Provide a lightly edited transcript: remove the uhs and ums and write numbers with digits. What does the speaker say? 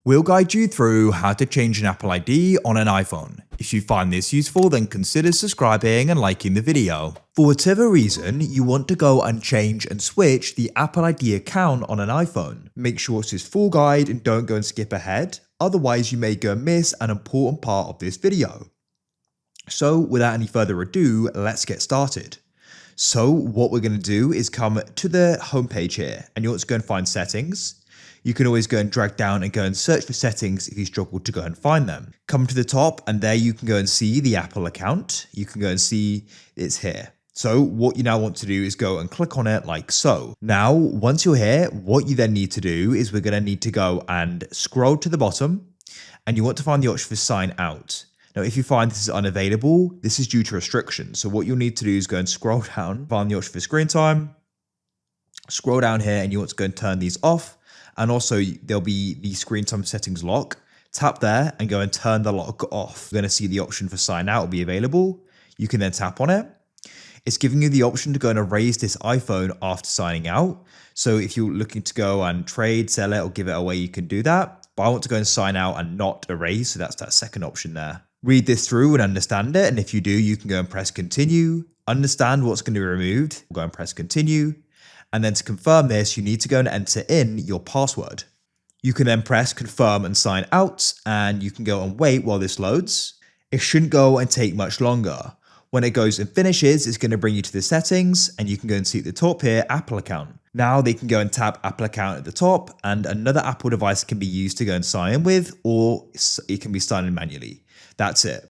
We'll guide you through how to change an Apple ID on an iPhone. If you find this useful, then consider subscribing and liking the video. For whatever reason, you want to go and change and switch the Apple ID account on an iPhone. Make sure it's this full guide and don't go and skip ahead, otherwise you may go and miss an important part of this video. So without any further ado, let's get started. So what we're going to do is come to the homepage here, and you want to go and find settings. You can always go and drag down and go and search for settings if you struggle to go and find them. Come to the top and there you can go and see the Apple account. You can go and see it's here. So what you now want to do is go and click on it like so. Now, once you're here, what you then need to do is we're going to need to go and scroll to the bottom and you want to find the option for sign out. Now, if you find this is unavailable, this is due to restrictions. So what you'll need to do is go and scroll down, find the option for screen time, scroll down here and you want to go and turn these off. And also there'll be the screen time settings lock. Tap there and go and turn the lock off. You're going to see the option for sign out will be available. You can then tap on it. It's giving you the option to go and erase this iPhone after signing out. So if you're looking to go and trade, sell it or give it away, you can do that. But I want to go and sign out and not erase. So that's that second option there. Read this through and understand it. And if you do, you can go and press continue. Understand what's going to be removed. Go and press continue. And then to confirm this, you need to go and enter in your password. You can then press confirm and sign out, and you can go and wait while this loads. It shouldn't go and take much longer. When it goes and finishes, it's going to bring you to the settings, and you can go and see at the top here, Apple account. Now they can go and tap Apple account at the top, and another Apple device can be used to go and sign in with, or it can be signed in manually. That's it.